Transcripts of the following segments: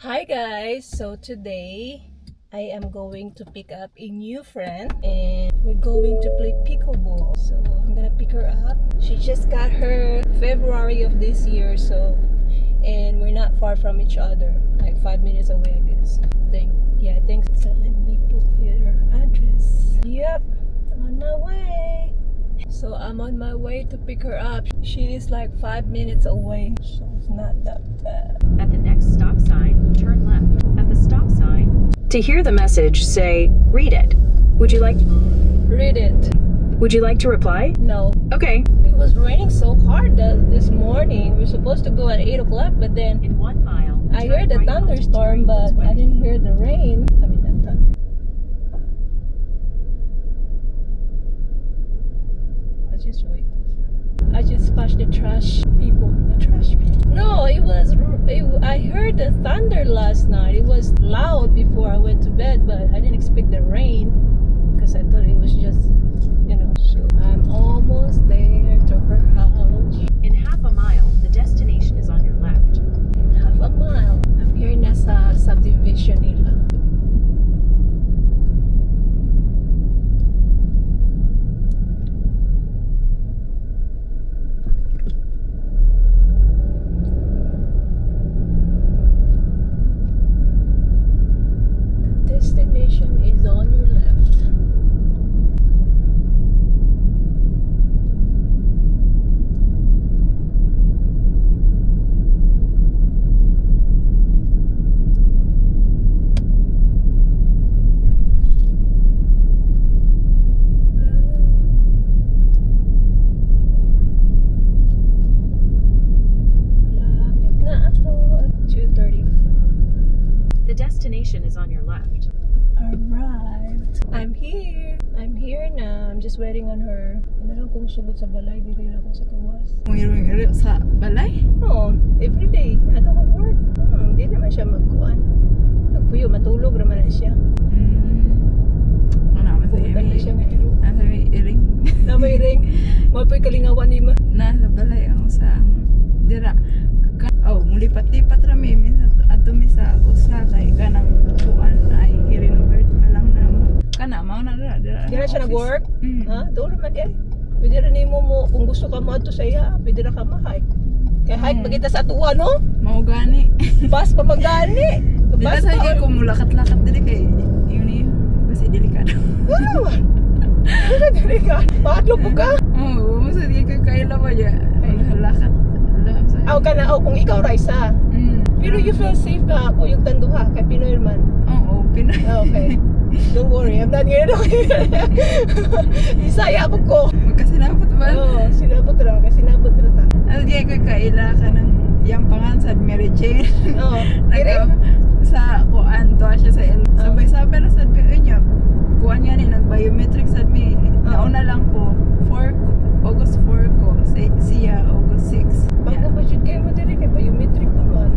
Hi guys, so today I am going to pick up a new friend and we're going to play pickleball. So I'm gonna pick her up. She just got her February of this year, and we're not far from each other, like 5 minutes away, I guess. Thanks. So let me put her address. Yep, on my way. So I'm on my way to pick her up. She is like 5 minutes away, so it's not that bad. At the next stop sign, turn left. At the stop sign. To hear the message, say, read it. Would you like to reply? No. Okay. It was raining so hard this morning. We were supposed to go at 8 o'clock, but then In 1 mile. I heard the thunderstorm, but I didn't hear the rain. I mean, not thunder. I just splashed the trash people. No, I heard the thunder last night. It was loud before I went to bed, but I didn't expect the rain because I thought it was just, So I'm almost there to her house. In half a mile, the destination is on your left. In half a mile. I'm here nasa subdivision nila. The destination is on your left. The destination is on your left. Arrived. I'm here na. I'm just waiting on her. Hindi lang kung sulod sa balay, dili lang ako sa gawas. Iro sa balay? Oo, everyday. Ato ko work. Hindi naman siya magkuhan. Nagpuyo, matulog naman na siya. Ano naman sa Pumunta na siya iyo? na iro. Nasa may iring. Na may ring. Mapoy kalingawan ni ma. Nasa balay ang sa dira. Mulipat-lipat rami minsan ato mi sa usa kay kanang kuan ay i-renovate pa lang namo. Kana mao na dira. Hindi na siya office. nag-work? Mm. Ha? Doon naman eh. Pwede rin mo kung gusto ka mo ato sa iya, pwede rin ka ma-hike. Kaya hike magita sa tuwa, no? Mao gani. Bus pa magani. Dila Bus sa pa. ko mulakat-lakat diri kay yun basi delikado. Wow! Dili ka. Paadlo po ka. Oo, mo sa di ka kaila ba ya. Ay halakat. Aw ka na, kung ikaw Raisa. Pero you feel safe na ako yung tanduha kay Pinoy man. Oo, Pinoy. Okay. Don't worry, I'm not here. Isaya po ko. Magkasinabot ba? Oo, sinabot ra ta. Ano di ko kaila ka ng yampangan sa Mary Jane. Oo. Dire. Sa kuan to siya sa sabay-sabay na sa niya. Kuan nga ni nag-biometric sa mi. Nauna lang ko August 4 ko siya August 6. Bago ba jud kay mo dire kay biometric naman.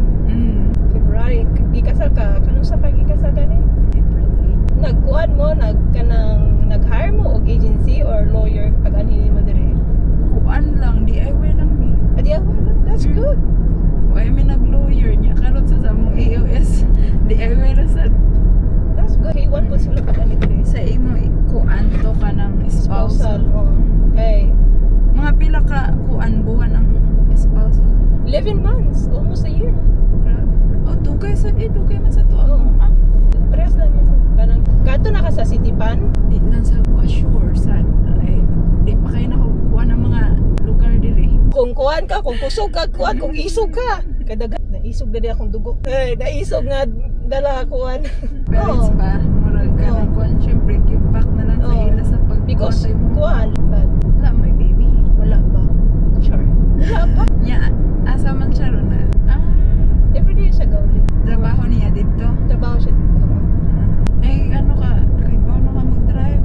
February gikasal ka. Kanang sa gikasal ka ni? Nagkuan mo, nag-hire mo og agency or lawyer pag anhin mo dire. Kuan lang, DIY lang mi. Adi ako lang, that's good. Why mi nag-lawyer niya karon sa mong AOS. DIY ra sa That's good. Kay one po sila pag anhin dire. sa imo kuan to ka ng spousal. Oh. Okay. Mga pila ka kuan buwan ang spousal. 11 months, almost a year. Grabe. Dugay man sa to. Oo. Press lang yun. Kato na ka sa City Pan? Di lang sa ko sure sa di pa kayo nakukuha ng mga lugar diri. Kung kuhan ka, kung kusog ka, kuhan, kung isog ka. Kadaga, naisog na di akong dugo. Ay, naisog nga dala kuhan. Parents ba? Murag ka ng kuan. Siyempre, give back na lang sa Oo. ila sa Because pagkuha mo. kuhan, but Wala may baby. wala pa. Sure. Wala pa. Nya, asa man siya ron na. Everyday siya gawin. Trabaho niya dito. Trabaho siya dito. Ay, ano ka? Kay paano ka mag-drive?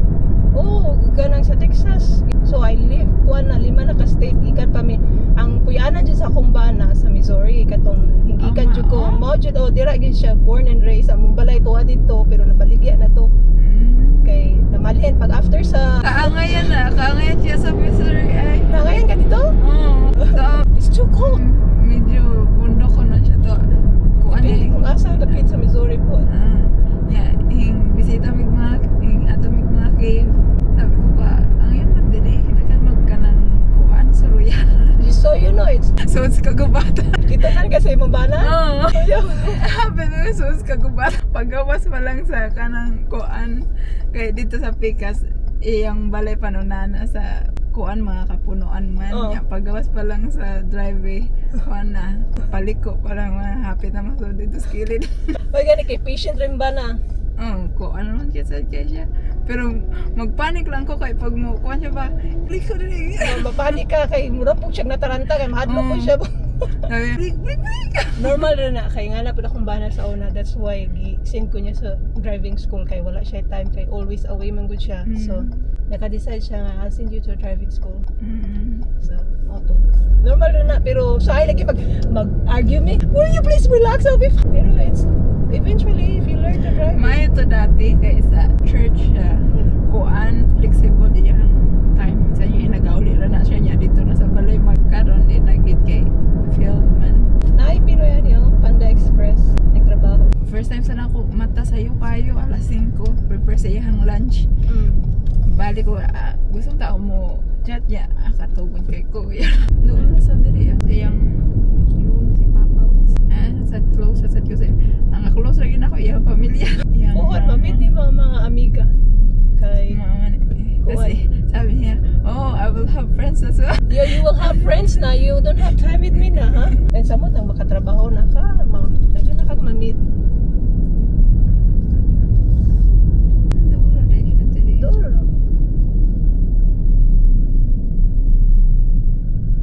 Oo, ganang sa Texas. So I live, kuhan na, 5 na ka-state. Ikan pa mi. Ang puyanan dyan sa Kumbana, sa Missouri, katong hingikan dyan ko. Mao dyan, dira dyan siya, born and raised. Ang balay tuwa dito, pero nabaligya na to. Kay namalhin, pag after sa... Kaangayan siya sa Missouri ay. Nangayon ka dito? Oo. It's too cold. Medyo bundok ko na siya to. Kuan Kung asa, bana? Oo. Ayaw. Habi na sus kagubat. Paggawas pa lang sa kanang kuan. Kaya dito sa Pikas, iyang balay panunana sa kuan mga kapunuan man. Oo. Paggawas pa lang sa driveway, kuan na, paliko parang hapit na masod dito sa kilid. Ay, gani kay patient rin ba na? Kuan naman kaya siya. Pero magpanik lang ko kay pag mo, kuan siya ba, liko rin. Mapanik ka kay mura po siya nataranta kay mahadlo po siya. Blik. Normal rin na kay nga na pala kung bana sa una. That's why send ko niya sa driving school kay wala siya time kay always away man good siya. So naka-decide siya nga I'll send you to driving school. So auto. Normal rin na pero sa ay lagi mag-argue me. Will you please relax I'll be fine. Pero it's eventually if you learn to drive. Maya to dati kay sa church siya. Kuan flexible di ang time sa inyo nagauli ra na siya niya dito na sa balay magkaron di nagit kay field man. Naay Pinoy yan yun, Panda Express. Nagtrabaho. First time sana ako mata sayo kayo alas 5 prepare sa iyang lunch. Balik ko gusto tao mo chat niya katugod kay kuya. Doon na sa diri iyang loan si Papa. Sa close sa ko sa ang close ra gyud ako iyang pamilya. Oo, mamit ni mga amiga. Kay Kasi sabi niya, oh, I will have friends as well. you will have friends na, you don't have time with me na, ha? And samot ang makatrabaho na ka, ma'am. Nagyan na kag mamit. Doon na siya dili. Doon.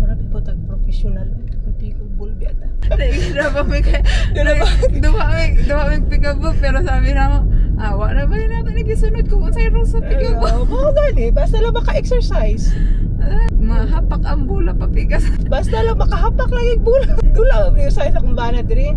Marami po tag-professional. Kupikol bulbi ata. Duwa may pick-up pero sabi na mo, wala ba yun natin ikisunod ko kung sa'yo sa pick-up Oo, gani. Basta lang maka-exercise. mahapak ang bula papikas. Basta lang makahapak lang yung bulan. Doon lang ang exercise akong bana diri.